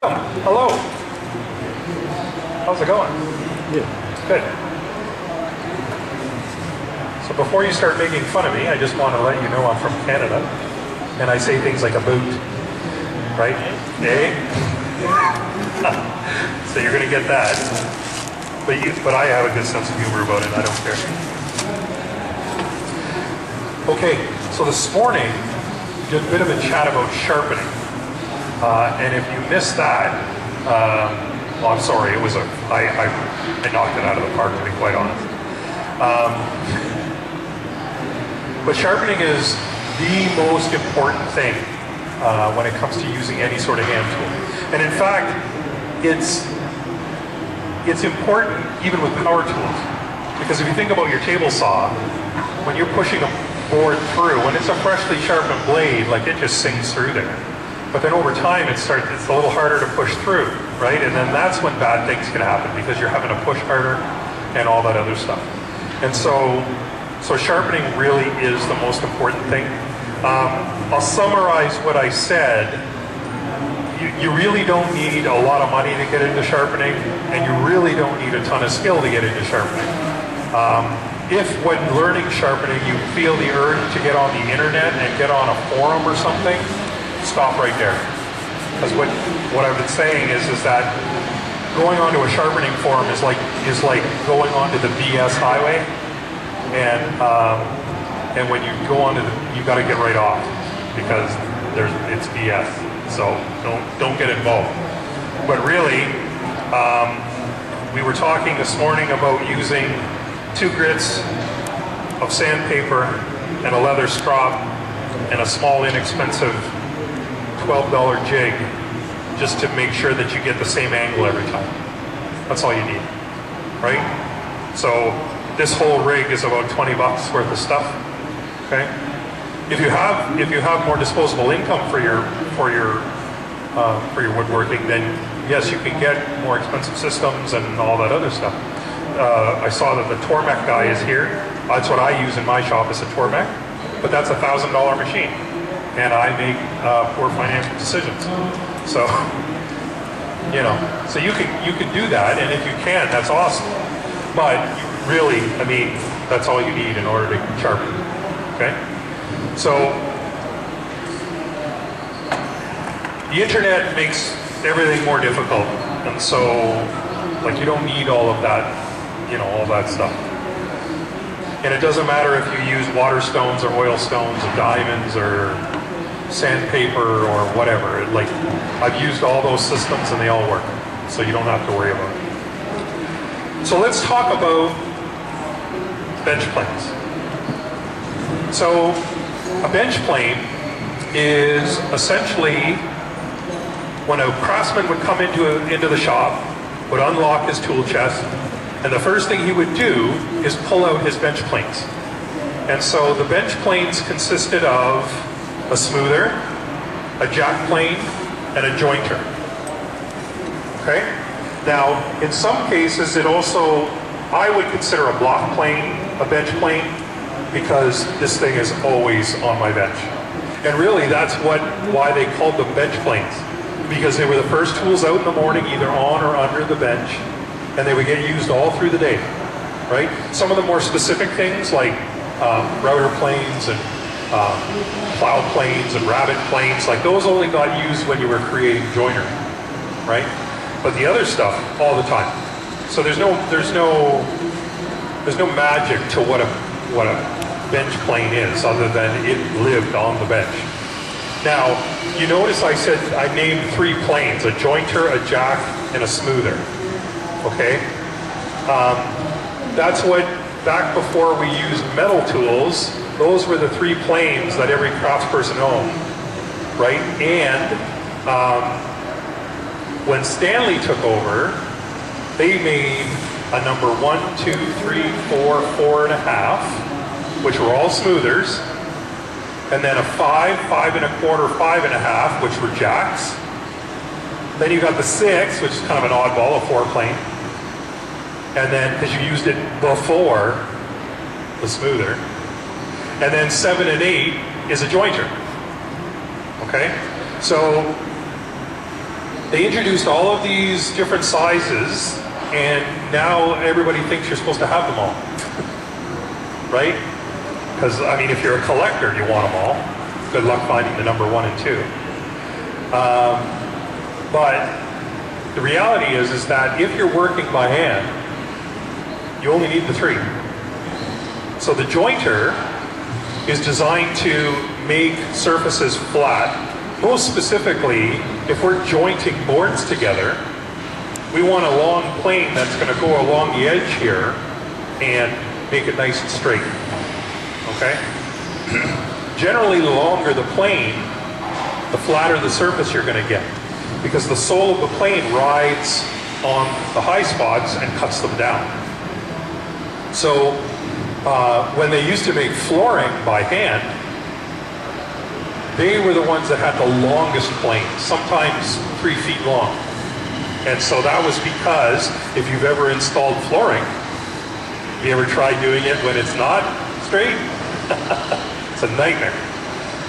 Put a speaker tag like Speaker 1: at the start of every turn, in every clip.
Speaker 1: Hello. How's it going?
Speaker 2: Yeah.
Speaker 1: Good. So before you start making fun of me, I just want to let you know I'm from Canada, and I say things like a boot, right? Eh? So you're going to get that. But I have a good sense of humor about it. I don't care. Okay. So this morning, we did a bit of a chat about sharpening. And if you missed that, well, I'm sorry, I knocked it out of the park, to be quite honest. But sharpening is the most important thing when it comes to using any sort of hand tool. And in fact, it's important even with power tools. Because if you think about your table saw, when you're pushing a board through, when it's a freshly sharpened blade, like it just sings through there. But then over time, it's a little harder to push through, right? And then that's when bad things can happen because you're having to push harder and all that other stuff. And so sharpening really is the most important thing. I'll summarize what I said. You really don't need a lot of money to get into sharpening, and you really don't need a ton of skill to get into sharpening. If when learning sharpening, you feel the urge to get on the internet and get on a forum or something, stop right there. Because what I've been saying is that going onto a sharpening forum is like going onto the BS highway, and when you go onto you got to get right off because it's BS. So don't get involved. But really, we were talking this morning about using 2 grits of sandpaper and a leather strop and a small inexpensive $12 jig just to make sure that you get the same angle every time. That's all you need, right? So this whole rig is about 20 bucks worth of stuff. Okay. If you have more disposable income for your woodworking, then yes, you can get more expensive systems and all that other stuff. I saw that the Tormek guy is here. That's what I use in my shop is a Tormek, but that's a $1,000 machine. And I make poor financial decisions. So, so you can do that, and if you can, that's awesome. But really, I mean, that's all you need in order to sharpen. Okay? So, the internet makes everything more difficult, and so, like, you don't need all of that, all that stuff. And it doesn't matter if you use water stones or oil stones or diamonds or sandpaper or whatever. Like, I've used all those systems and they all work, so you don't have to worry about it. So let's talk about bench planes. So a bench plane is essentially when a craftsman would come into the shop, would unlock his tool chest, and the first thing he would do is pull out his bench planes. And so the bench planes consisted of a smoother, a jack plane, and a jointer. Okay? Now, in some cases, I would consider a block plane a bench plane because this thing is always on my bench. And really, that's why they called them bench planes, because they were the first tools out in the morning, either on or under the bench, and they would get used all through the day, right? Some of the more specific things like router planes and plow planes and rabbet planes, like those only got used when you were creating joinery, right? But the other stuff, all the time. So there's no magic to what a bench plane is, other than it lived on the bench. Now, you notice I said I named 3 planes: a jointer, a jack, and a smoother. Okay, that's what back before we used metal tools. Those were the 3 planes that every craftsperson owned, right? And when Stanley took over, they made a number 1, 2, 3, 4, 4.5, which were all smoothers, and then a 5, 5.25, 5.5, which were jacks. Then you got the 6, which is kind of an oddball, a 4-plane, and then because you used it before the smoother. And then 7 and 8 is a jointer. Okay? So They introduced all of these different sizes, and now everybody thinks you're supposed to have them all. Right? Because, I mean, if you're a collector, you want them all. Good luck finding the number 1 and 2. But the reality is that if you're working by hand, you only need the 3. So the jointer is designed to make surfaces flat. Most specifically, if we're jointing boards together, we want a long plane that's going to go along the edge here and make it nice and straight. Okay? Generally, the longer the plane, the flatter the surface you're going to get, because the sole of the plane rides on the high spots and cuts them down. So when they used to make flooring by hand, they were the ones that had the longest planes, sometimes 3 feet long. And so that was because if you've ever installed flooring, you ever tried doing it when it's not straight? It's a nightmare.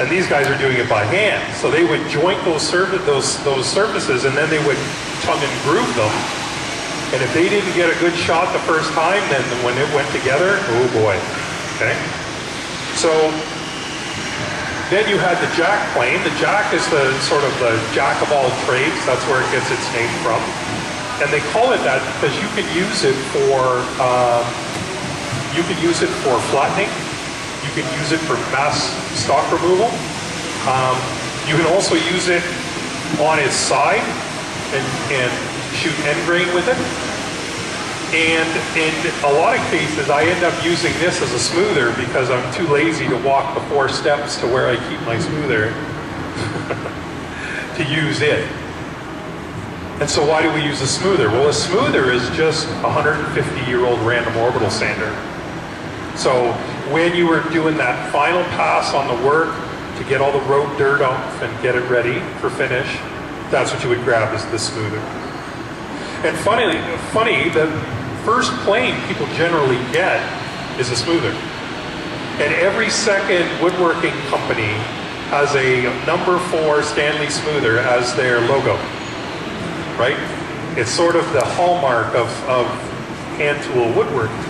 Speaker 1: And these guys are doing it by hand. So they would joint those surfaces, and then they would tongue and groove them. And if they didn't get a good shot the first time, then when it went together, oh boy. Okay? So then you had the jack plane. The jack is the sort of the jack of all trades. That's where it gets its name from. And they call it that because you can use it for flattening. You can use it for mass stock removal. You can also use it on its side and shoot end grain with it. And in a lot of cases, I end up using this as a smoother because I'm too lazy to walk the 4 steps to where I keep my smoother to use it. And so why do we use a smoother? Well, a smoother is just a 150-year-old random orbital sander. So when you were doing that final pass on the work to get all the road dirt off and get it ready for finish, that's what you would grab as the smoother. And funny, the first plane people generally get is a smoother. And every second woodworking company has a number 4 Stanley smoother as their logo, right? It's sort of the hallmark of hand tool woodworking.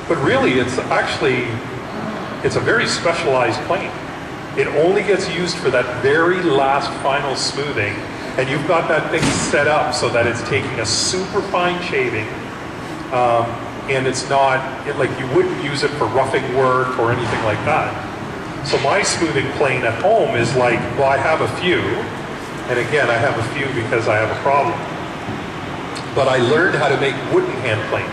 Speaker 1: But really, it's a very specialized plane. It only gets used for that very last final smoothing, and you've got that thing set up so that it's taking a super fine shaving, and it's not, like you wouldn't use it for roughing work or anything like that. So my smoothing plane at home is like, well, I have a few, and again, I have a few because I have a problem. But I learned how to make wooden hand planes.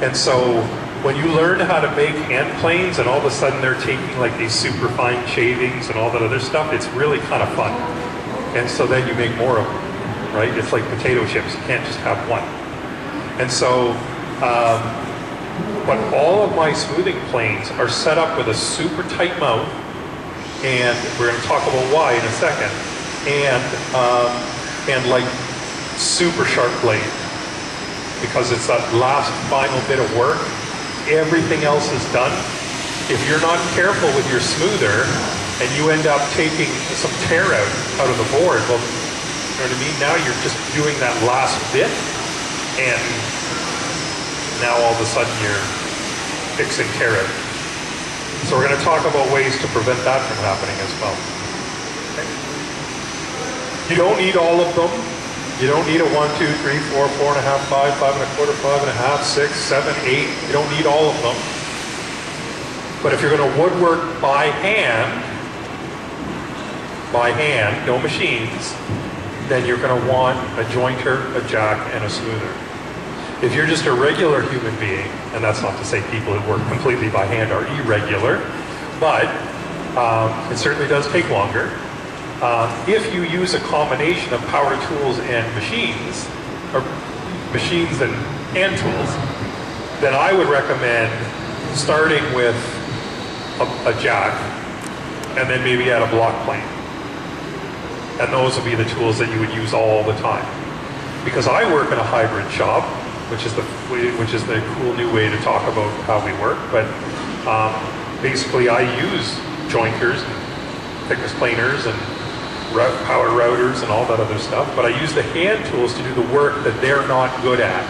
Speaker 1: And so when you learn how to make hand planes and all of a sudden they're taking like these super fine shavings and all that other stuff, it's really kind of fun. And so then you make more of them, right? It's like potato chips, you can't just have one. And so, but all of my smoothing planes are set up with a super tight mouth, and we're going to talk about why in a second, and like super sharp blade, because it's that last final bit of work. Everything else is done. If you're not careful with your smoother and you end up taking some tear out of the board, well, you know what I mean? Now you're just doing that last bit, and now all of a sudden you're fixing tear out. So we're going to talk about ways to prevent that from happening as well. Okay. You don't need all of them. You don't need a 1, 2, 3, 4, 4.5, 5, 5.25, 5.5, 6, 7, 8. You don't need all of them. But if you're going to woodwork by hand, no machines, then you're going to want a jointer, a jack, and a smoother. If you're just a regular human being, and that's not to say people who work completely by hand are irregular, but it certainly does take longer. If you use a combination of power tools and machines, or machines and hand tools, then I would recommend starting with a jack, and then maybe add a block plane. And those would be the tools that you would use all the time. Because I work in a hybrid shop, which is the cool new way to talk about how we work, but basically I use jointers, thickness planers, and power routers and all that other stuff, but I use the hand tools to do the work that they're not good at.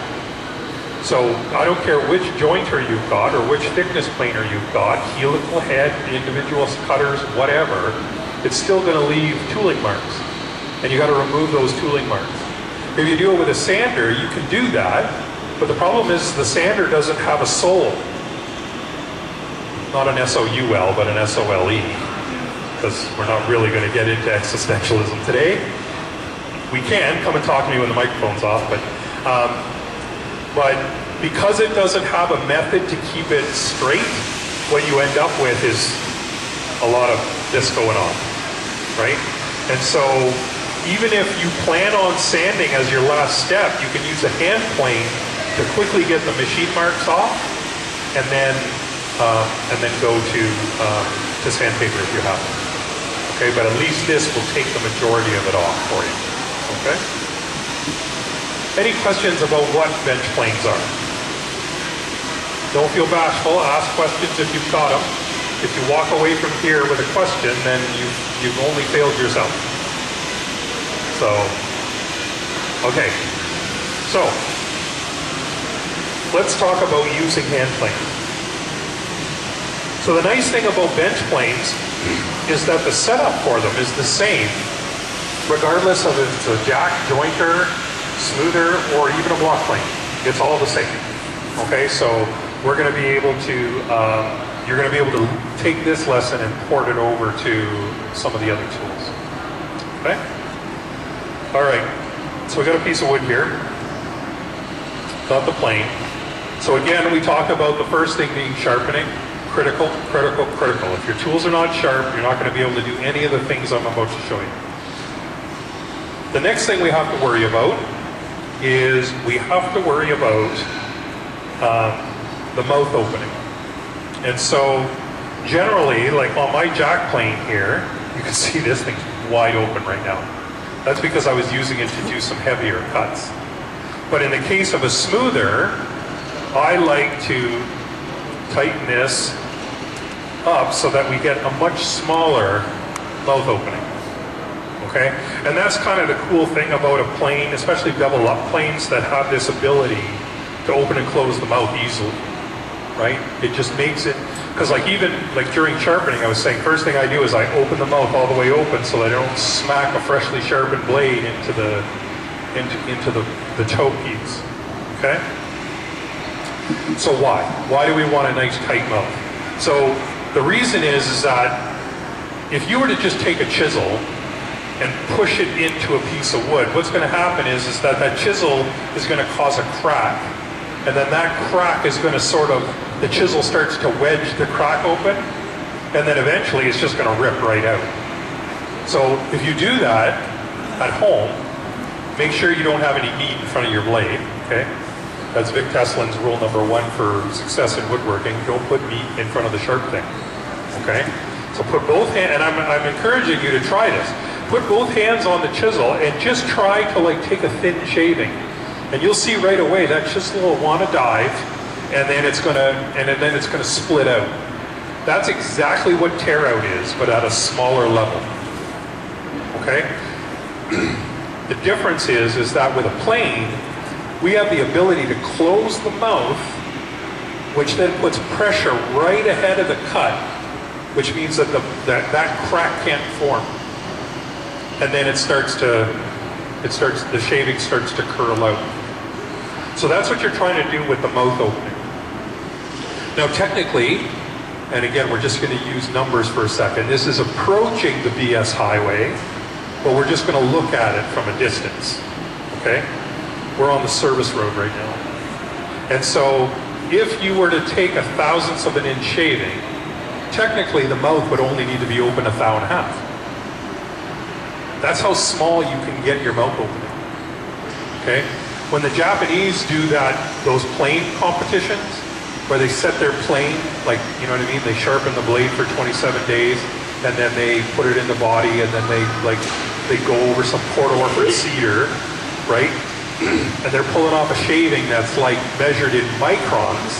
Speaker 1: So I don't care which jointer you've got or which thickness planer you've got, helical head, individual cutters, whatever, it's still going to leave tooling marks. And you got to remove those tooling marks. If you do it with a sander, you can do that, but the problem is the sander doesn't have a soul. Not an S-O-U-L, but an S-O-L-E, because we're not really going to get into existentialism today. We can, come and talk to me when the microphone's off, but because it doesn't have a method to keep it straight, what you end up with is a lot of this going on, right? And so even if you plan on sanding as your last step, you can use a hand plane to quickly get the machine marks off, and then go to sandpaper if you have to. Okay, but at least this will take the majority of it off for you. Okay? Any questions about what bench planes are? Don't feel bashful. Ask questions if you've got them. If you walk away from here with a question, then you've only failed yourself. So, okay. So, let's talk about using hand planes. So the nice thing about bench planes is that the setup for them is the same, regardless of if it's a jack, jointer, smoother, or even a block plane. It's all the same. Okay, so we're going to be able to, you're going to be able to take this lesson and port it over to some of the other tools. Okay? All right, so we got a piece of wood here. Got the plane. So again, we talked about the first thing being sharpening. Critical, critical, critical. If your tools are not sharp, you're not going to be able to do any of the things I'm about to show you. The next thing we have to worry about is we have to worry about the mouth opening. And so generally, like on my jack plane here, you can see this thing's wide open right now. That's because I was using it to do some heavier cuts. But in the case of a smoother, I like to tighten this up so that we get a much smaller mouth opening. Okay? And that's kind of the cool thing about a plane, especially double up planes that have this ability to open and close the mouth easily. Right? It just makes it, because like even like during sharpening, I was saying first thing I do is I open the mouth all the way open so that I don't smack a freshly sharpened blade into the choke piece. Okay? So why? Why do we want a nice tight mouth? So the reason is that if you were to just take a chisel and push it into a piece of wood, what's going to happen is that chisel is going to cause a crack. And then that crack is going to the chisel starts to wedge the crack open, and then eventually it's just going to rip right out. So if you do that at home, make sure you don't have any meat in front of your blade, okay? That's Vic Tesolin's rule number 1 for success in woodworking. Don't put meat in front of the sharp thing, okay? So put both hands, and I'm encouraging you to try this. Put both hands on the chisel and just try to like take a thin shaving. And you'll see right away that chisel will want to dive, and then it's gonna split out. That's exactly what tear out is, but at a smaller level, okay? The difference is that with a plane, we have the ability to close the mouth, which then puts pressure right ahead of the cut, which means that that crack can't form. And then the shaving starts to curl out. So that's what you're trying to do with the mouth opening. Now technically, and again, we're just going to use numbers for a second, this is approaching the BS highway, but we're just going to look at it from a distance, okay? We're on the service road right now. And so if you were to take 1/1000th of an inch shaving, technically the mouth would only need to be open 1.5 thou. That's how small you can get your mouth opening. Okay? When the Japanese do those plane competitions, where they set their plane, like, you know what I mean? They sharpen the blade for 27 days, and then they put it in the body, and then they go over some Port Orford cedar, right? And they're pulling off a shaving that's like measured in microns.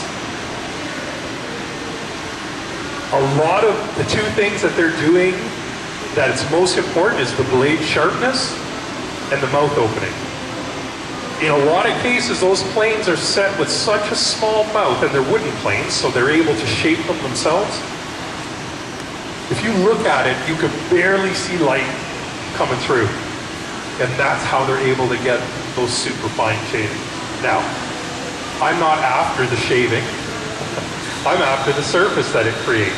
Speaker 1: A lot of the two things that they're doing that it's most important is the blade sharpness and the mouth opening. In a lot of cases, those planes are set with such a small mouth, and they're wooden planes, so they're able to shape them themselves. If you look at it, you could barely see light coming through. And that's how they're able to get those super fine shavings. Now, I'm not after the shaving. I'm after the surface that it creates,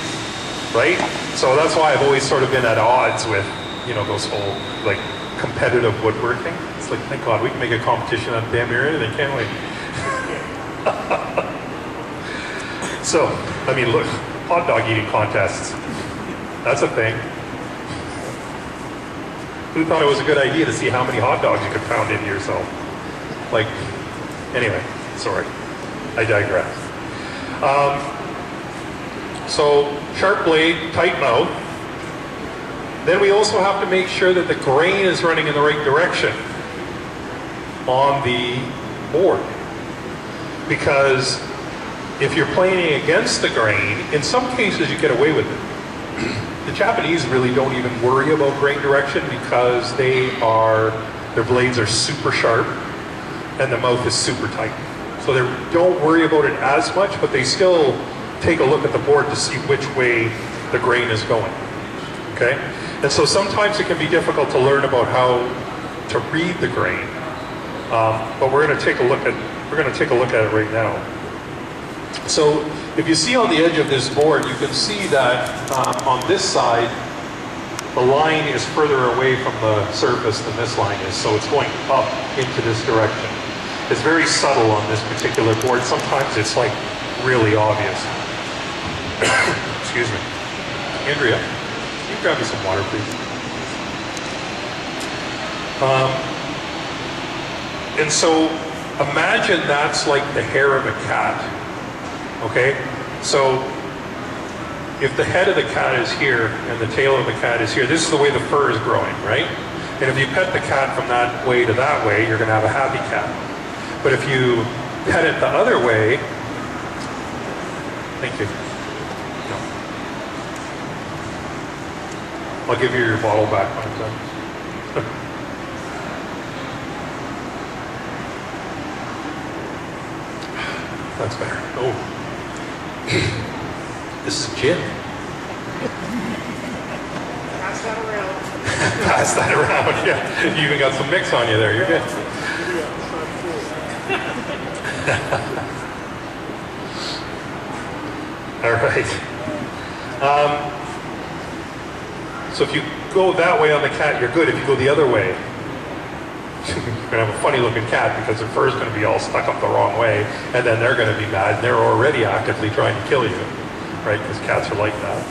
Speaker 1: right? So that's why I've always sort of been at odds with, you know, those whole, like, competitive woodworking. It's like, thank God, we can make a competition on damn near anything, can't we? So, I mean, look, hot dog eating contests. That's a thing. Who thought it was a good idea to see how many hot dogs you could pound into yourself? Like, anyway, sorry, I digress. So, sharp blade, tight mouth. Then we also have to make sure that the grain is running in the right direction on the board. Because if you're planing against the grain, in some cases you get away with it. The Japanese really don't even worry about grain direction because their blades are super sharp and the mouth is super tight. So they don't worry about it as much, but they still take a look at the board to see which way the grain is going. Okay? And so sometimes it can be difficult to learn about how to read the grain. But we're going to take a look at it right now. So if you see on the edge of this board, you can see that on this side, the line is further away from the surface than this line is, so it's going up into this direction. It's very subtle on this particular board. Sometimes it's like really obvious. Excuse me. Andrea, can you grab me some water, please? And so imagine that's like the hair of a cat. Okay, so if the head of the cat is here and the tail of the cat is here, this is the way the fur is growing, right? And if you pet the cat from that way to that way, you're going to have a happy cat. But if you pet it the other way, thank you. No. I'll give you your bottle back when I'm done. That's better. Oh. This is gin.
Speaker 2: Pass that around.
Speaker 1: Pass that around, yeah. You even got some mix on you there, you're good. All right. So if you go that way on the cat, you're good. If you go the other way, you're going to have a funny looking cat because their fur is going to be all stuck up the wrong way, and then they're going to be mad, and they're already actively trying to kill you, right? Because cats are like that.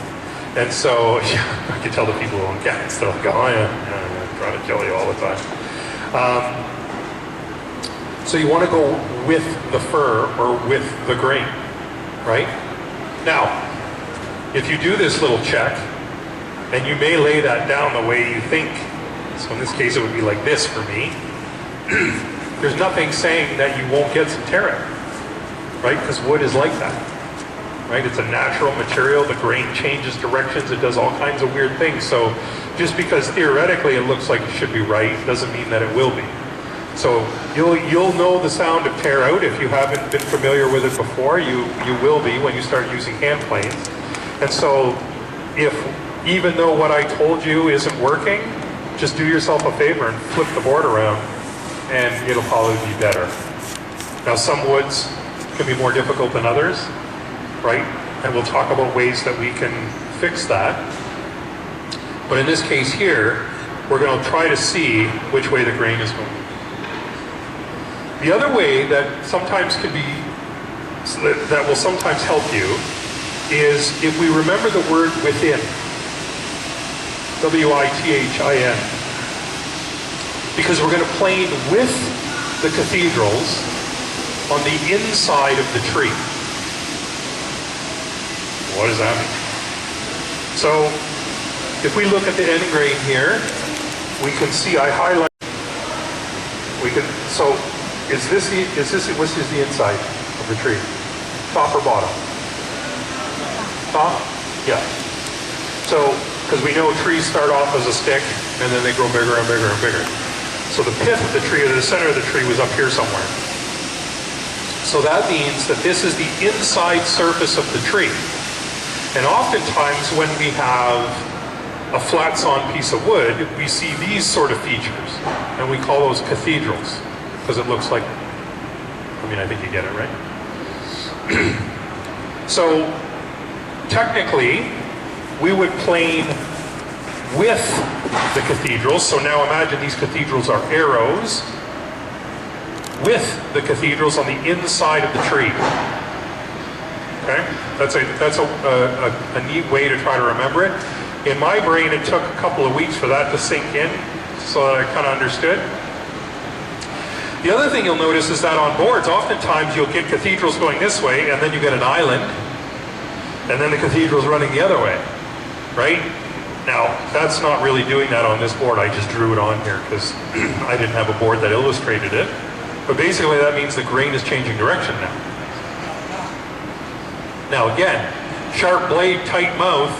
Speaker 1: And so, yeah, I can tell the people who own cats, they're like, oh yeah, I'm trying to kill you all the time. So you want to go with the fur or with the grain, right? Now, if you do this little check, and you may lay that down the way you think, so in this case it would be like this for me, there's nothing saying that you won't get some tearing, right? Because wood is like that, right? It's a natural material, the grain changes directions, it does all kinds of weird things. So just because theoretically it looks like it should be right, doesn't mean that it will be. So you'll know the sound of tear out if you haven't been familiar with it before. You will be when you start using hand planes. And so even though what I told you isn't working, just do yourself a favor and flip the board around and it'll probably be better. Now some woods can be more difficult than others, right? And we'll talk about ways that we can fix that. But in this case here, we're going to try to see which way the grain is going. The other way that sometimes can be, that will sometimes help you, is if we remember the word within. W-I-T-H-I-N. Because we're going to plane with the cathedrals on the inside of the tree. What does that mean? So, if we look at the end grain here, we can see I highlight. Which is the inside of the tree? Top or bottom? Top? Yeah. So Because we know trees start off as a stick and then they grow bigger and bigger and bigger. So the pith of the tree, or the center of the tree, was up here somewhere. So that means that this is the inside surface of the tree. And oftentimes when we have a flat sawn piece of wood, we see these sort of features. And we call those cathedrals. Because it looks like, I mean, I think you get it, right? So technically, we would plane with the cathedrals. So now imagine these cathedrals are arrows with the cathedrals on the inside of the tree. Okay? That's a neat way to try to remember it. In my brain, it took a couple of weeks for that to sink in so that I kind of understood. The other thing you'll notice is that on boards, oftentimes you'll get cathedrals going this way, and then you get an island, and then the cathedral's running the other way, right? Now, that's not really doing that on this board. I just drew it on here because I didn't have a board that illustrated it. But basically that means the grain is changing direction now. Now again, sharp blade, tight mouth,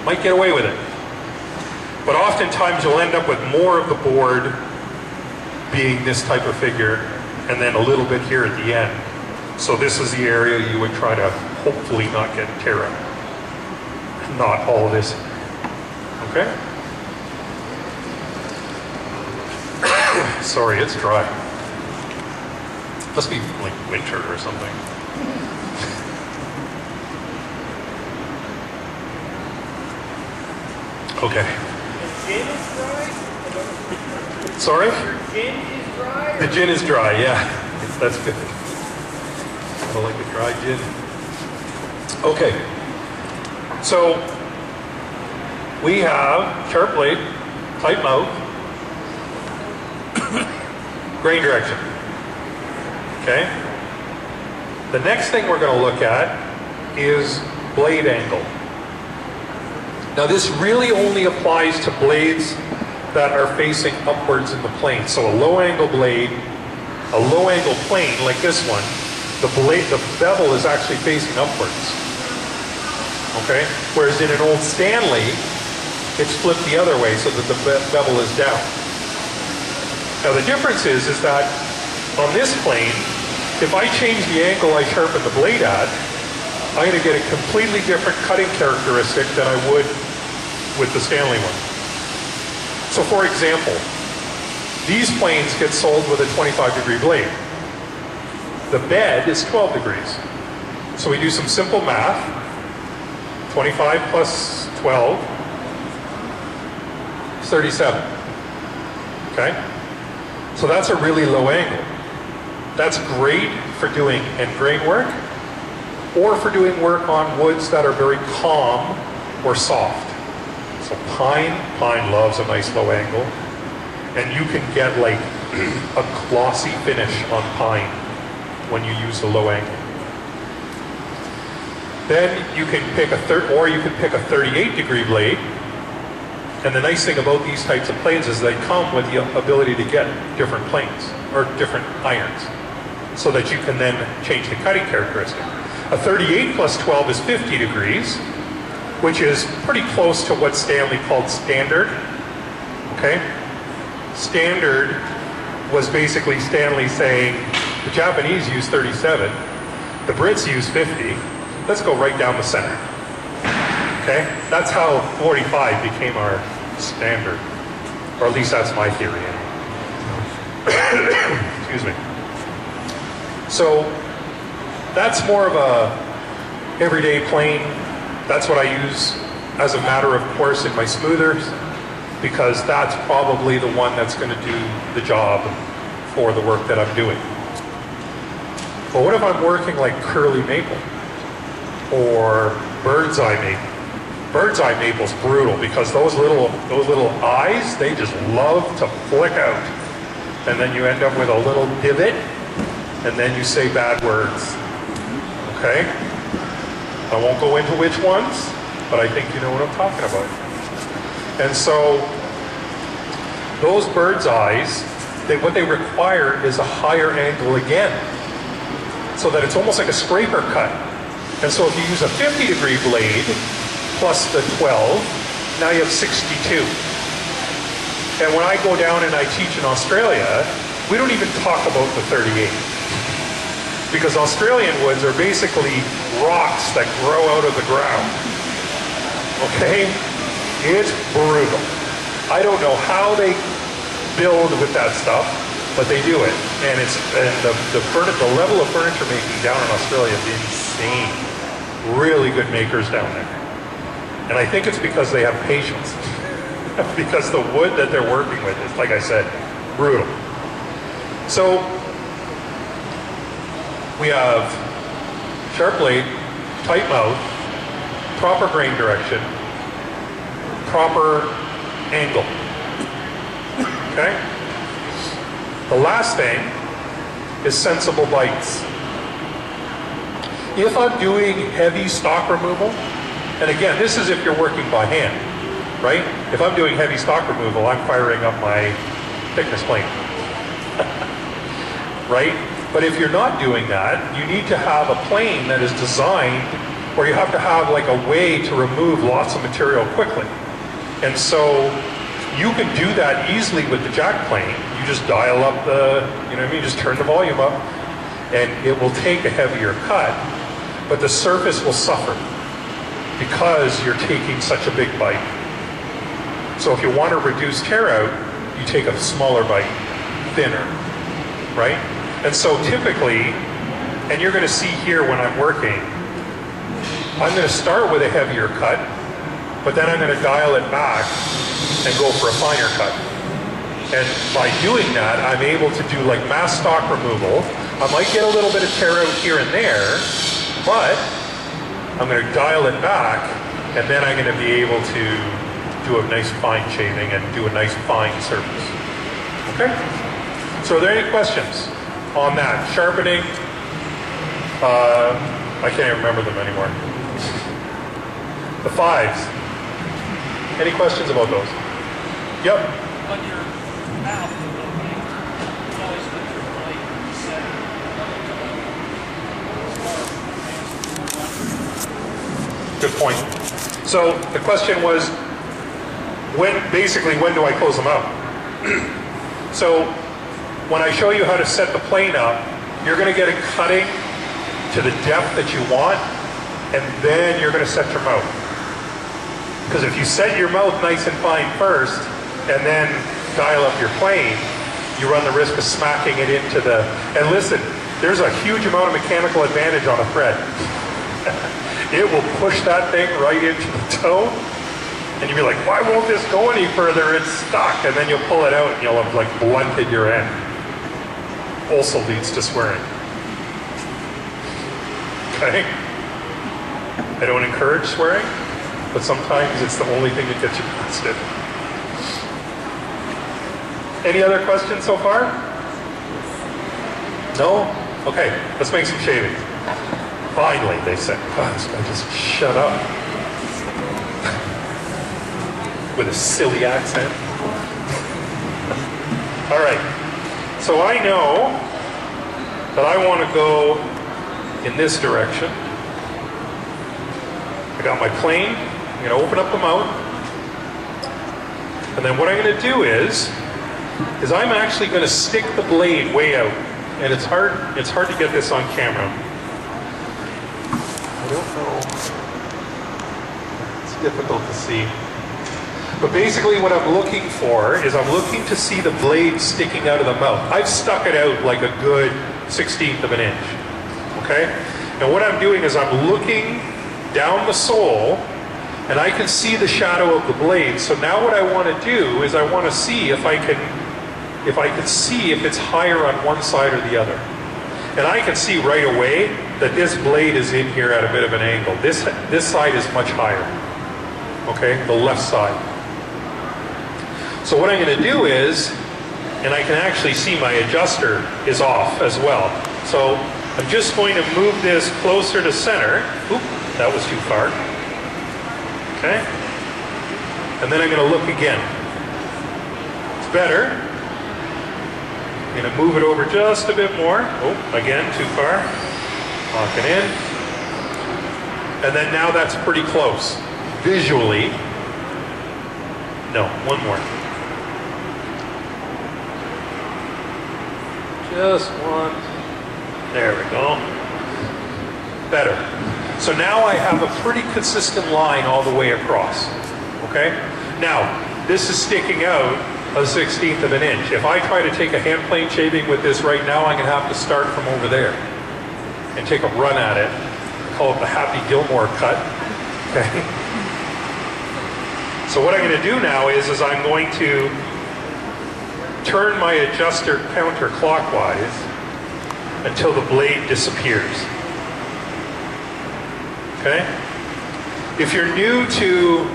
Speaker 1: might get away with it. But oftentimes you'll end up with more of the board being this type of figure, and then a little bit here at the end. So this is the area you would try to hopefully not get tear up. Not all this. Okay? Sorry, it's dry. Must be like winter or something. Okay.
Speaker 2: Gin is dry?
Speaker 1: Sorry?
Speaker 2: Your gin is dry?
Speaker 1: The gin is dry, yeah. That's good. I like a dry gin. Okay. So, we have sharp blade, tight mouth, grain direction. Okay? The next thing we're going to look at is blade angle. Now this really only applies to blades that are facing upwards in the plane. So a low angle blade, a low angle plane like this one, the bevel is actually facing upwards. Okay? Whereas in an old Stanley, it's flipped the other way so that the bevel is down. Now the difference is that on this plane, if I change the angle I sharpen the blade at, I'm going to get a completely different cutting characteristic than I would with the Stanley one. So for example, these planes get sold with a 25-degree blade. The bed is 12 degrees. So we do some simple math. 25 plus 12 is 37. Okay? So that's a really low angle. That's great for doing end grain work or for doing work on woods that are very calm or soft. So pine loves a nice low angle, and you can get like a glossy finish on pine when you use the low angle. Then you can pick a 38-degree blade, and the nice thing about these types of planes is they come with the ability to get different planes or different irons, so that you can then change the cutting characteristic. A 38 plus 12 is 50 degrees, which is pretty close to what Stanley called standard. Okay? Standard was basically Stanley saying, the Japanese use 37, the Brits use 50, let's go right down the center. Okay? That's how 45 became our standard. Or at least that's my theory. Excuse me. So, that's more of a everyday plane. That's what I use as a matter of course in my smoothers, because that's probably the one that's going to do the job for the work that I'm doing. But what if I'm working like curly maple or bird's eye maple? Bird's eye maple's brutal because those little eyes, they just love to flick out. And then you end up with a little divot, and then you say bad words. Okay? I won't go into which ones, but I think you know what I'm talking about. And so, those bird's eyes, what they require is a higher angle again, so that it's almost like a scraper cut. And so if you use a 50-degree blade, plus the 12, now you have 62. And when I go down and I teach in Australia, we don't even talk about the 38. Because Australian woods are basically rocks that grow out of the ground. Okay? It's brutal. I don't know how they build with that stuff, but they do it. And the level of furniture making down in Australia is insane. Really good makers down there. And I think it's because they have patience. Because the wood that they're working with is, like I said, brutal. So we have sharp blade, tight mouth, proper grain direction, proper angle. Okay? The last thing is sensible bites. If I'm doing heavy stock removal, and again, this is if you're working by hand, right? If I'm doing heavy stock removal, I'm firing up my thickness plane. Right? But if you're not doing that, you need to have a plane that is designed where you have to have like a way to remove lots of material quickly. And so you can do that easily with the jack plane. You just dial up the, you know what I mean, just turn the volume up and it will take a heavier cut, but the surface will suffer because you're taking such a big bite. So if you want to reduce tear out, you take a smaller bite, thinner, right? And so typically, and you're going to see here when I'm working, I'm going to start with a heavier cut, but then I'm going to dial it back and go for a finer cut. And by doing that, I'm able to do like mass stock removal. I might get a little bit of tear out here and there, but I'm going to dial it back, and then I'm going to be able to do a nice fine shaving and do a nice fine surface. Okay? So are there any questions on that? Sharpening, I can't even remember them anymore. The 5s. Any questions about those? Yep.
Speaker 2: On your mouth, you always put your blade set.
Speaker 1: Good point. So the question was, when do I close them out? So when I show you how to set the plane up, you're going to get it cutting to the depth that you want, and then you're going to set your mouth. Because if you set your mouth nice and fine first, and then dial up your plane, you run the risk of smacking it into the, and listen, there's a huge amount of mechanical advantage on a thread. It will push that thing right into the toe, and you'll be like, why won't this go any further? It's stuck. And then you'll pull it out and you'll have like blunted your end. Also leads to swearing. Okay? I don't encourage swearing, but sometimes it's the only thing that gets you busted. Any other questions so far? No? Okay, let's make some shaving. Finally, they said. God, this guy just shut up. With a silly accent. All right, so I know that I want to go in this direction. I got my plane, I'm going to open up the mouth, and then what I'm going to do is I'm actually going to stick the blade way out, and it's hard to get this on camera. I don't know, it's difficult to see. But basically what I'm looking for is I'm looking to see the blade sticking out of the mouth. I've stuck it out like a good 1/16 of an inch, okay? And what I'm doing is I'm looking down the sole, and I can see the shadow of the blade. So now what I want to do is I want to see if I can see if it's higher on one side or the other. And I can see right away that this blade is in here at a bit of an angle. This side is much higher, okay? The left side. So what I'm going to do is, and I can actually see my adjuster is off as well. So I'm just going to move this closer to center. Oop, that was too far. Okay? And then I'm going to look again. It's better. I'm going to move it over just a bit more. Oh, again, too far. Lock it in. And then now that's pretty close. visually, no, one more. Just one. There we go. Better. So now I have a pretty consistent line all the way across. Okay? Now, this is sticking out a 1/16 of an inch. If I try to take a hand plane shaving with this right now, I'm going to have to start from over there and take a run at it. Call it the Happy Gilmore cut. Okay? So what I'm going to do now is I'm going to turn my adjuster counterclockwise until the blade disappears. Okay? If you're new to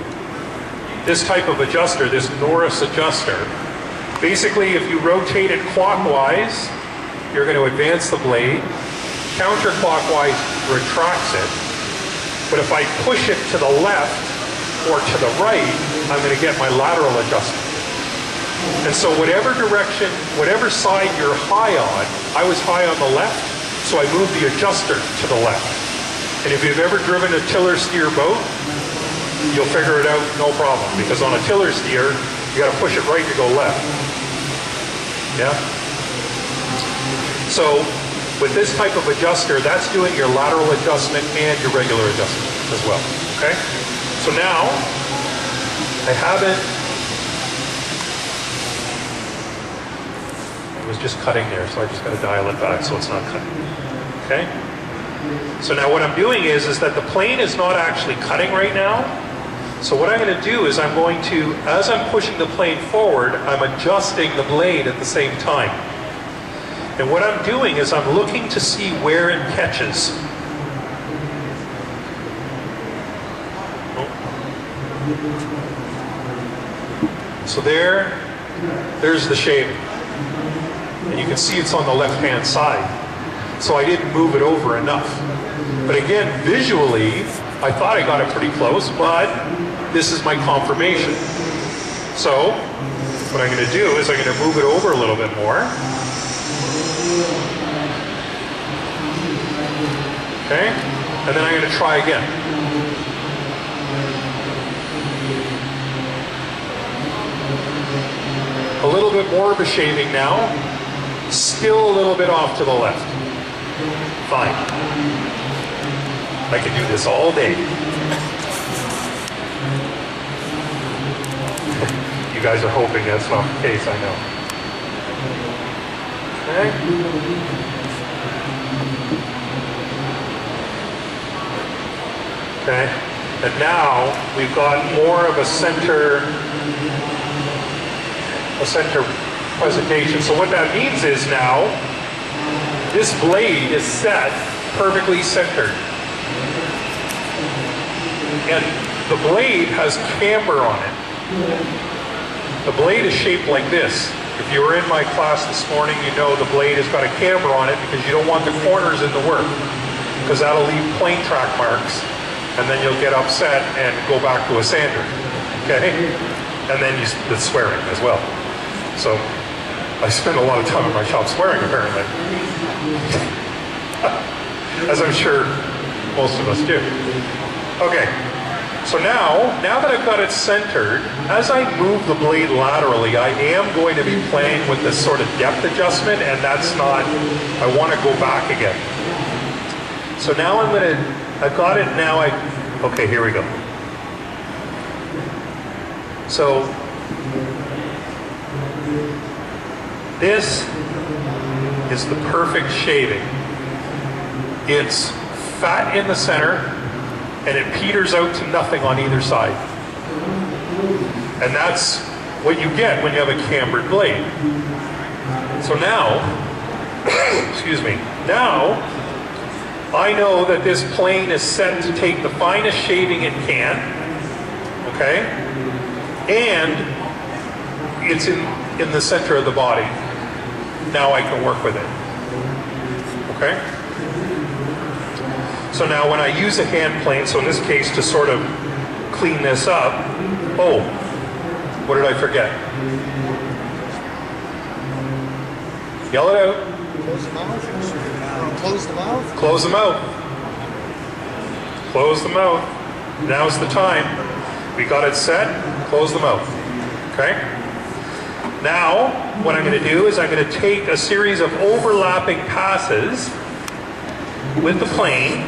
Speaker 1: this type of adjuster, this Norris adjuster, basically if you rotate it clockwise, you're going to advance the blade. Counterclockwise retracts it. But if I push it to the left or to the right, I'm going to get my lateral adjustment. And so whatever direction, whatever side you're high on, I was high on the left, so I moved the adjuster to the left. And if you've ever driven a tiller steer boat, you'll figure it out no problem, because on a tiller steer, you got to push it right to go left. Yeah? So with this type of adjuster, that's doing your lateral adjustment and your regular adjustment as well. Okay? So now, I have it. It was just cutting there, so I just got to dial it back so it's not cutting. Okay? So now what I'm doing is that the plane is not actually cutting right now. So what I'm going to do is I'm going to, as I'm pushing the plane forward, I'm adjusting the blade at the same time. And what I'm doing is I'm looking to see where it catches. So there's the shaving. And you can see it's on the left-hand side. So I didn't move it over enough. But again, visually, I thought I got it pretty close, but this is my confirmation. So what I'm going to do is I'm going to move it over a little bit more. Okay? And then I'm going to try again. A little bit more of a shaving now. Still a little bit off to the left. Fine. I can do this all day. You guys are hoping that's not the case, I know. Okay. Okay. And now we've got more of a center presentation. So what that means is now this blade is set perfectly centered. And the blade has camber on it. The blade is shaped like this. If you were in my class this morning, you know the blade has got a camber on it because you don't want the corners in the work, because that'll leave plane track marks, and then you'll get upset and go back to a sander. Okay? And then the swearing as well. So I spend a lot of time in my shop swearing, apparently. As I'm sure most of us do. Okay, so now that I've got it centered, as I move the blade laterally, I am going to be playing with this sort of depth adjustment, and that's not, I want to go back again. So now I've got it now, okay, here we go. So, this is the perfect shaving. It's fat in the center, and it peters out to nothing on either side. And that's what you get when you have a cambered blade. So now, excuse me, now I know that this plane is set to take the finest shaving it can, okay? And it's in the center of the body. Now I can work with it. Okay? So now when I use a hand plane, so in this case to sort of clean this up, oh, what did I forget? Yell it out.
Speaker 3: Close the mouth. Close the mouth.
Speaker 1: Close the mouth. Close the mouth. Now's the time. We got it set, close the mouth, okay? Now, what I'm going to do is I'm going to take a series of overlapping passes with the plane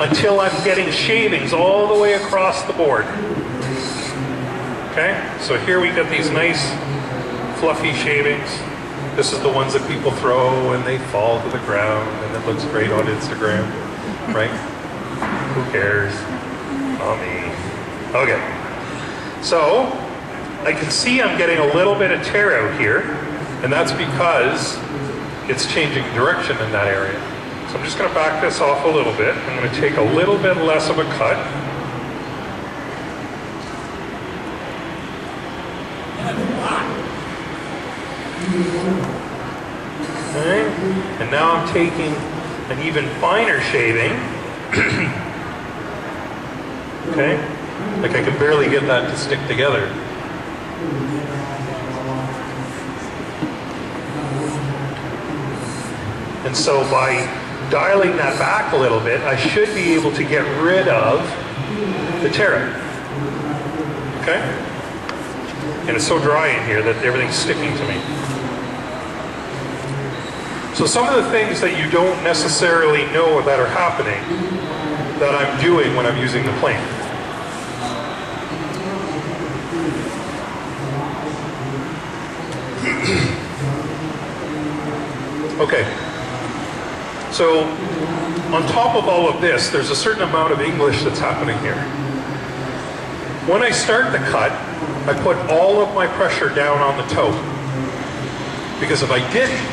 Speaker 1: until I'm getting shavings all the way across the board. Okay, so here we get these nice fluffy shavings. This is the ones that people throw and they fall to the ground and it looks great on Instagram, right? Who cares? Not me. Okay, so I can see I'm getting a little bit of tear out here, and that's because it's changing direction in that area. So I'm just going to back this off a little bit. I'm going to take a little bit less of a cut. Okay. And now I'm taking an even finer shaving. Okay. Like I can barely get that to stick together. And so by dialing that back a little bit, I should be able to get rid of the tear. Okay? And it's so dry in here that everything's sticking to me. So some of the things that you don't necessarily know that are happening that I'm doing when I'm using the plane. Okay. So, on top of all of this, there's a certain amount of English that's happening here. When I start the cut, I put all of my pressure down on the toe. Because if I didn't,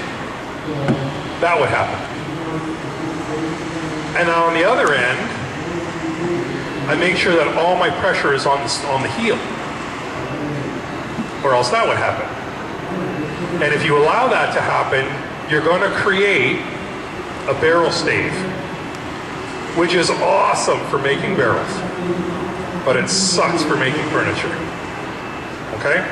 Speaker 1: that would happen. And now on the other end, I make sure that all my pressure is on the heel. Or else that would happen. And if you allow that to happen, you're going to create a barrel stave, which is awesome for making barrels, but it sucks for making furniture. Okay?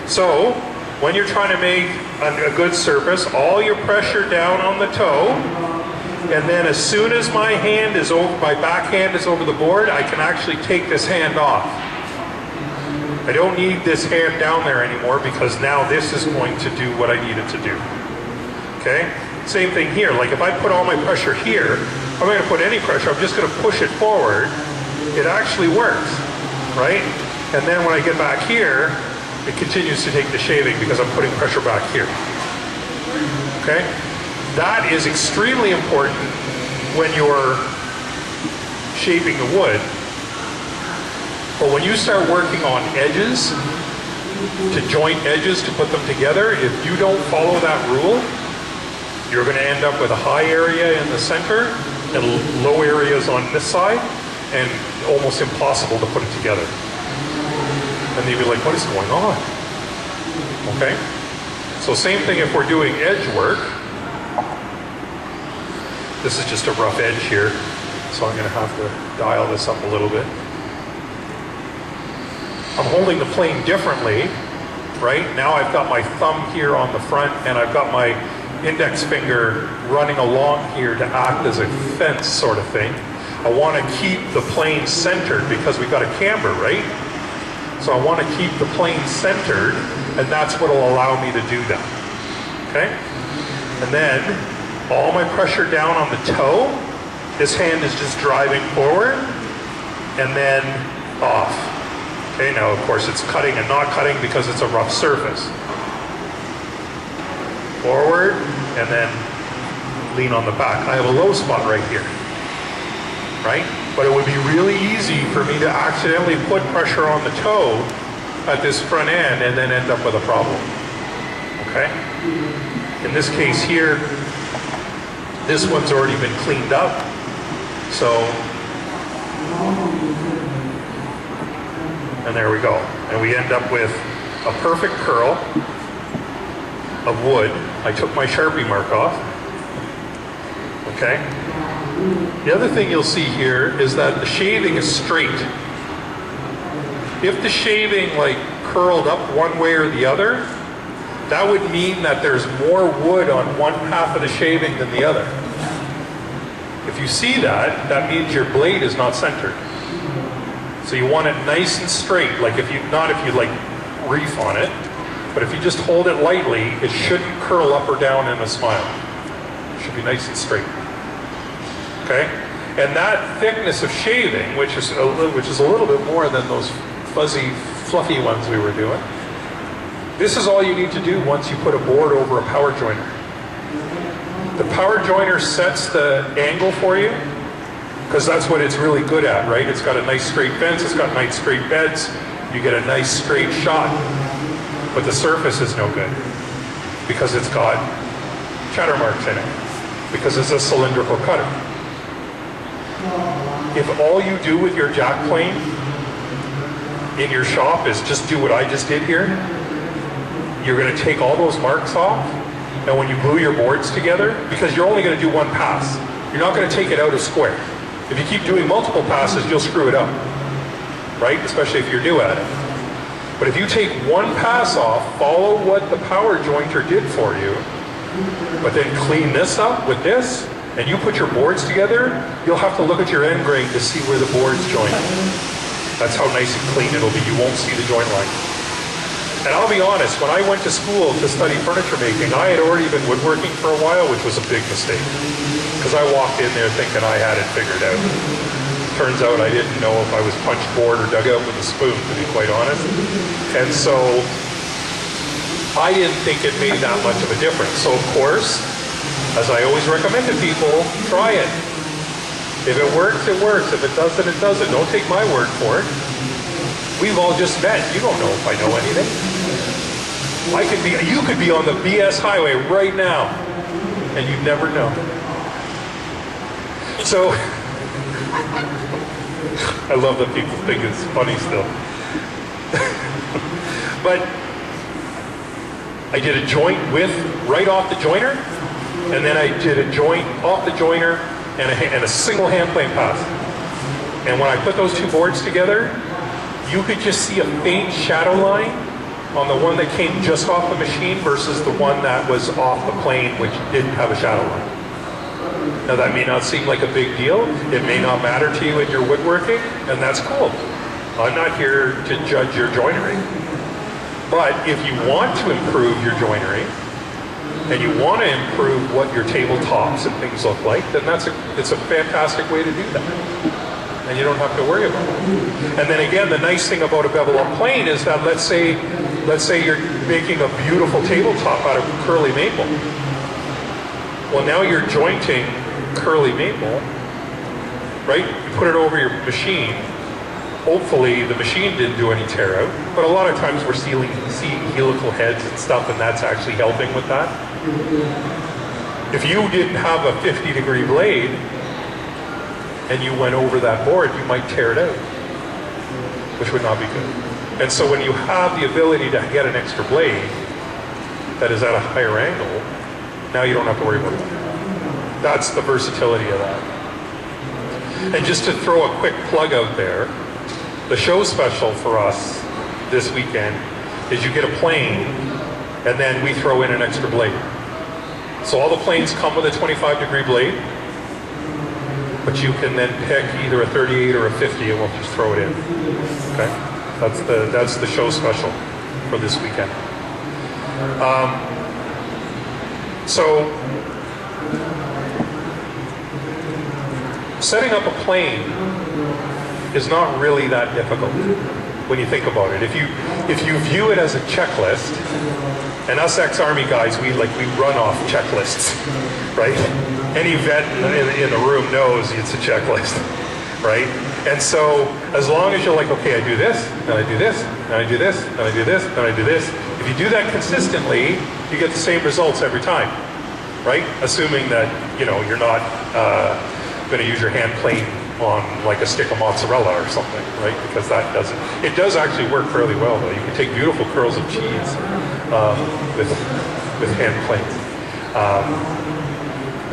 Speaker 1: So, when you're trying to make a good surface, all your pressure down on the toe, and then as soon as my backhand is over the board, I can actually take this hand off. I don't need this hand down there anymore because now this is going to do what I need it to do. Okay? Same thing here. Like if I put all my pressure here, I'm not going to put any pressure. I'm just going to push it forward. It actually works, right? And then when I get back here, it continues to take the shaving because I'm putting pressure back here. Okay? That is extremely important when you're shaping the wood. But when you start working on edges, to joint edges, to put them together, if you don't follow that rule, you're going to end up with a high area in the center and low areas on this side, and almost impossible to put it together. And you'd be like, what is going on? Okay? So same thing if we're doing edge work. This is just a rough edge here, so I'm going to have to dial this up a little bit. I'm holding the plane differently, right? Now I've got my thumb here on the front and I've got my index finger running along here to act as a fence sort of thing. I want to keep the plane centered because we've got a camber, right? So I want to keep the plane centered, and that's what will allow me to do that. Okay? And then all my pressure down on the toe, this hand is just driving forward and then off. Okay, now of course it's cutting and not cutting because it's a rough surface. Forward, and then lean on the back. I have a low spot right here, right? But it would be really easy for me to accidentally put pressure on the toe at this front end and then end up with a problem, okay? In this case here, this one's already been cleaned up, so, and there we go. And we end up with a perfect curl of wood. I took my Sharpie mark off. Okay? The other thing you'll see here is that the shaving is straight. If the shaving like curled up one way or the other, that would mean that there's more wood on one half of the shaving than the other. If you see that, that means your blade is not centered. So you want it nice and straight, like if you like reef on it, but if you just hold it lightly, it shouldn't curl up or down in a smile. It should be nice and straight. Okay? And that thickness of shaving, which is a little bit more than those fuzzy, fluffy ones we were doing, this is all you need to do once you put a board over a power joiner. The power joiner sets the angle for you, because that's what it's really good at, right? It's got a nice straight fence, it's got nice straight beds, you get a nice straight shot. But the surface is no good, because it's got chatter marks in it, because it's a cylindrical cutter. If all you do with your jack plane in your shop is just do what I just did here, you're going to take all those marks off, and when you glue your boards together, because you're only going to do one pass, you're not going to take it out of square. If you keep doing multiple passes, you'll screw it up, right? Especially if you're new at it. But if you take one pass off, follow what the power jointer did for you, but then clean this up with this, and you put your boards together, you'll have to look at your end grain to see where the boards join. That's how nice and clean it'll be. You won't see the joint line. And I'll be honest, when I went to school to study furniture making, I had already been woodworking for a while, which was a big mistake. Because I walked in there thinking I had it figured out. Turns out I didn't know if I was punched board or dug out with a spoon, to be quite honest. And so I didn't think it made that much of a difference. So of course, as I always recommend to people, try it. If it works, it works. If it doesn't, it doesn't. Don't take my word for it. We've all just met. You don't know if I know anything. You could be on the BS highway right now, and you'd never know. So, I love that people think it's funny still. But I did a joint with right off the joiner, and then I did a joint off the joiner and a single hand plane pass. And when I put those two boards together, you could just see a faint shadow line on the one that came just off the machine versus the one that was off the plane, which didn't have a shadow line. Now that may not seem like a big deal. It may not matter to you in your woodworking, and that's cool. I'm not here to judge your joinery. But if you want to improve your joinery, and you want to improve what your tabletops and things look like, then it's a fantastic way to do that. And you don't have to worry about it. And then again, the nice thing about a bevel up plane is that let's say you're making a beautiful tabletop out of curly maple. Well, now you're jointing curly maple, right? You put it over your machine. Hopefully the machine didn't do any tear out, but a lot of times we're seeing helical heads and stuff, and that's actually helping with that. If you didn't have a 50-degree blade, and you went over that board, you might tear it out, which would not be good. And so when you have the ability to get an extra blade that is at a higher angle, now you don't have to worry about that. That's the versatility of that. And just to throw a quick plug out there, the show special for us this weekend is you get a plane, and then we throw in an extra blade. So all the planes come with a 25-degree blade, but you can then pick either a 38 or a 50, and we'll just throw it in. Okay, that's the show special for this weekend. So setting up a plane is not really that difficult when you think about it. If you view it as a checklist, and us ex-Army guys, we run off checklists, right? Any vet in the room knows it's a checklist, right? And so as long as you're like, okay, I do this, and I do this, and I do this, and I do this, and I do this, if you do that consistently, you get the same results every time, right? Assuming that, you're not going to use your hand plane on like a stick of mozzarella or something, right? Because it does actually work fairly well though. You can take beautiful curls of cheese with hand planes.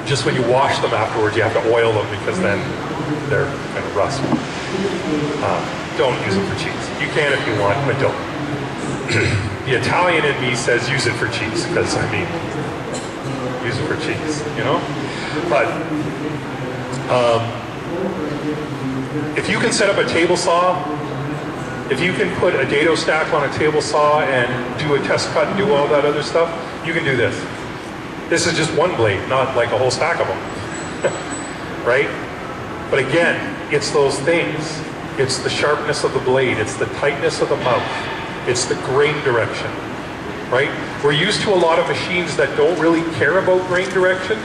Speaker 1: Just when you wash them afterwards, you have to oil them because then they're kind of rust. Don't use them for cheese. You can if you want, but don't. The Italian in me says use it for cheese because use it for cheese, But If you can set up a table saw, if you can put a dado stack on a table saw and do a test cut and do all that other stuff, you can do this. This is just one blade, not like a whole stack of them, right? But again, it's those things. It's the sharpness of the blade, it's the tightness of the mouth, it's the grain direction, right? We're used to a lot of machines that don't really care about grain direction,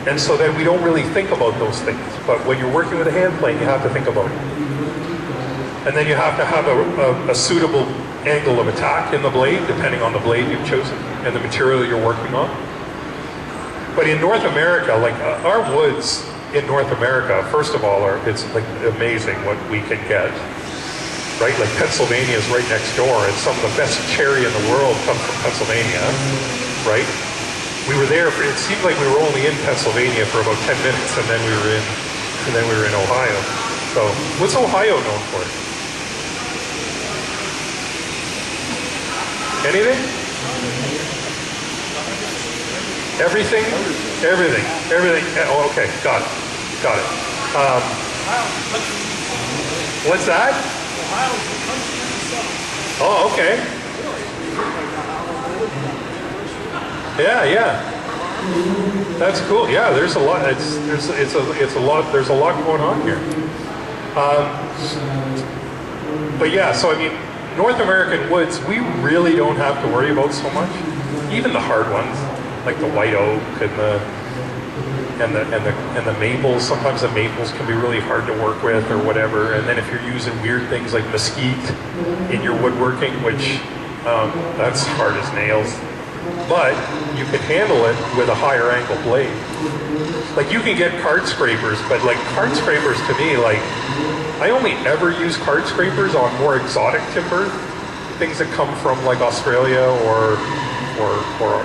Speaker 1: and so then we don't really think about those things. But when you're working with a hand plane, you have to think about it. And then you have to have a suitable angle of attack in the blade, depending on the blade you've chosen and the material you're working on. But in North America, like our woods in North America, first of all, it's like amazing what we can get, right? Like Pennsylvania is right next door, and some of the best cherry in the world comes from Pennsylvania, right? We were there it seemed like we were only in Pennsylvania for about 10 minutes, and then we were in Ohio. So what's Ohio known for? Anything? Everything? Everything. Oh, okay, got it. What's that? Oh, okay. Yeah. That's cool. Yeah, there's a lot. It's a lot. There's a lot going on here. But yeah, so I mean, North American woods, we really don't have to worry about so much. Even the hard ones, like the white oak and the maples. Sometimes the maples can be really hard to work with or whatever. And then if you're using weird things like mesquite in your woodworking, which that's hard as nails, but you can handle it with a higher angle blade. Like you can get card scrapers, but like card scrapers to me, like I only ever use card scrapers on more exotic timber, things that come from like Australia or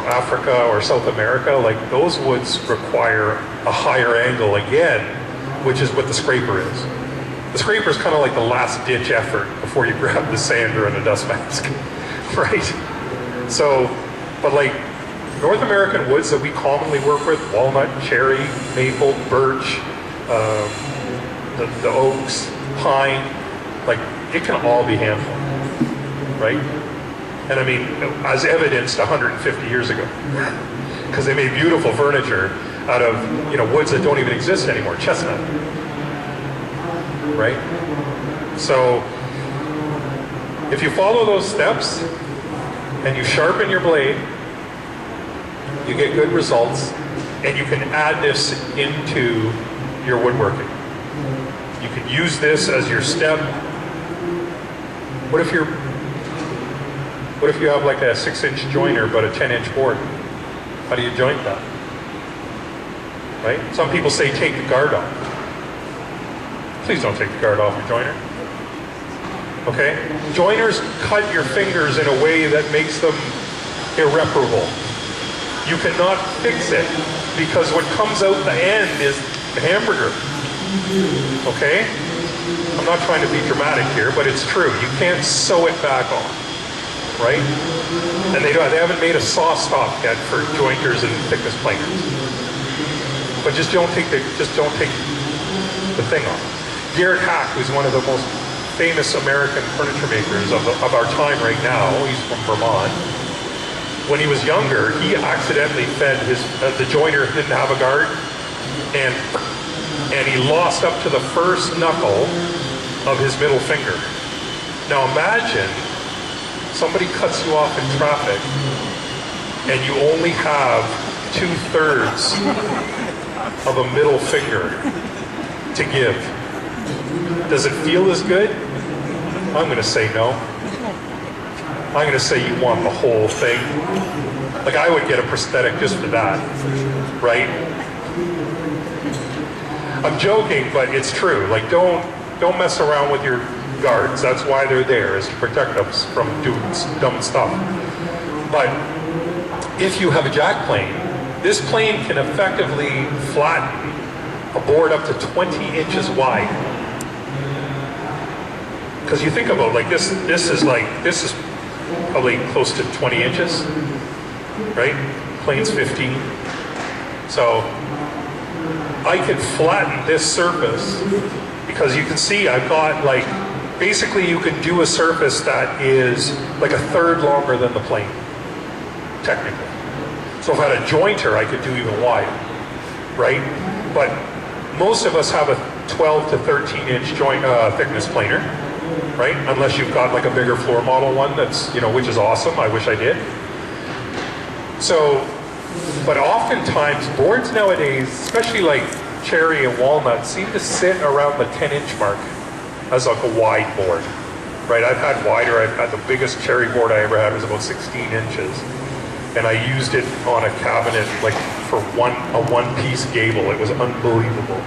Speaker 1: Africa or South America. Like those woods require a higher angle again, which is what the scraper is. The scraper is kind of like the last ditch effort before you grab the sander and a dust mask, right? So, but like North American woods that we commonly work with, walnut, cherry, maple, birch, the oaks, pine, like it can all be handled, right? And I mean, as evidenced 150 years ago, because they made beautiful furniture out of woods that don't even exist anymore, chestnut, right? So if you follow those steps and you sharpen your blade, you get good results, and you can add this into your woodworking. You can use this as your step. What if you have like a 6-inch joiner but a 10-inch board? How do you joint that? Right? Some people say take the guard off. Please don't take the guard off your joiner. Okay? Joiners cut your fingers in a way that makes them irreparable. You cannot fix it because what comes out the end is the hamburger. Okay? I'm not trying to be dramatic here, but it's true. You can't sew it back on, right? And they haven't made a saw stop yet for jointers and thickness planers. But just don't take the thing off. Garrett Hack, who's one of the most famous American furniture makers of our time right now, he's from Vermont. When he was younger, he accidentally fed the joiner didn't have a guard, and he lost up to the first knuckle of his middle finger. Now imagine somebody cuts you off in traffic, and you only have 2/3 of a middle finger to give. Does it feel as good? I'm going to say no. I'm going to say you want the whole thing. Like I would get a prosthetic just for that, right? I'm joking, but it's true. Like don't mess around with your guards. That's why they're there, is to protect us from doing dumb stuff. But if you have a jack plane, this plane can effectively flatten a board up to 20 inches wide. Because you think about like this is probably close to 20 inches, right? Plane's 15. So I could flatten this surface because you can see I've got like, basically you can do a surface that is like a third longer than the plane, technically. So if I had a jointer, I could do even wider, right? But most of us have a 12 to 13 inch joint thickness planer, right? Unless you've got like a bigger floor model one that's, you know, which is awesome. I wish I did. So, but oftentimes boards nowadays, especially like cherry and walnut, seem to sit around the 10-inch mark as like a wide board, right? I've had wider. I've had the biggest cherry board I ever had was about 16 inches. And I used it on a cabinet like for a one-piece gable. It was unbelievable.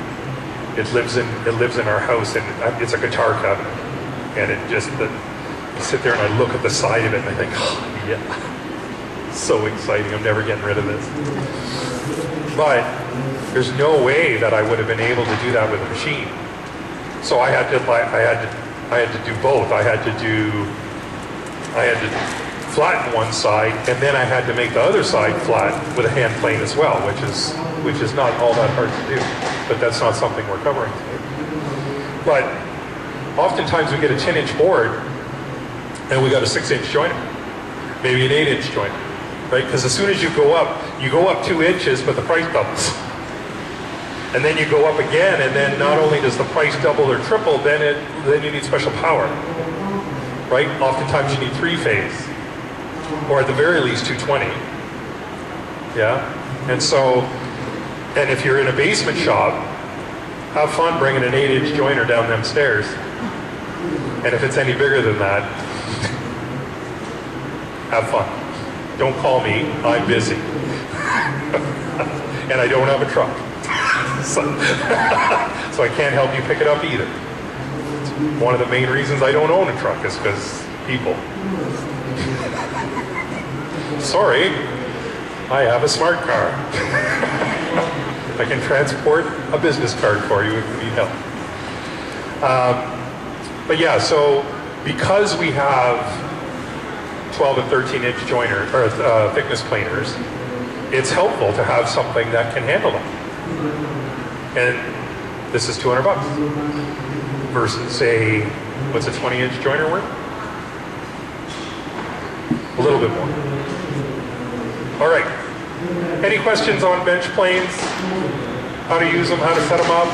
Speaker 1: It lives in our house, and it's a guitar cabinet. And it just, you sit there and I look at the side of it and I think, oh yeah, so exciting. I'm never getting rid of this. But there's no way that I would have been able to do that with a machine. So I had to do both. I had to flatten one side, and then I had to make the other side flat with a hand plane as well, which is not all that hard to do. But that's not something we're covering today. But oftentimes we get a 10-inch board, and we got a 6-inch joiner, maybe an 8-inch joiner, right? Because as soon as you go up 2 inches, but the price doubles. And then you go up again, and then not only does the price double or triple, then you need special power, right? Oftentimes you need 3-phase. Or at the very least 220, yeah? And if you're in a basement shop, have fun bringing an 8-inch joiner down them stairs. And if it's any bigger than that, have fun. Don't call me, I'm busy. And I don't have a truck. So I can't help you pick it up either. It's one of the main reasons I don't own a truck is because people. Sorry, I have a smart car. I can transport a business card for you if you need help. But yeah, so because we have 12 and 13 inch joiner or thickness planers, it's helpful to have something that can handle them. And this is $200 versus what's a 20-inch joiner worth? A little bit more. All right. Any questions on bench planes? How to use them, how to set them up?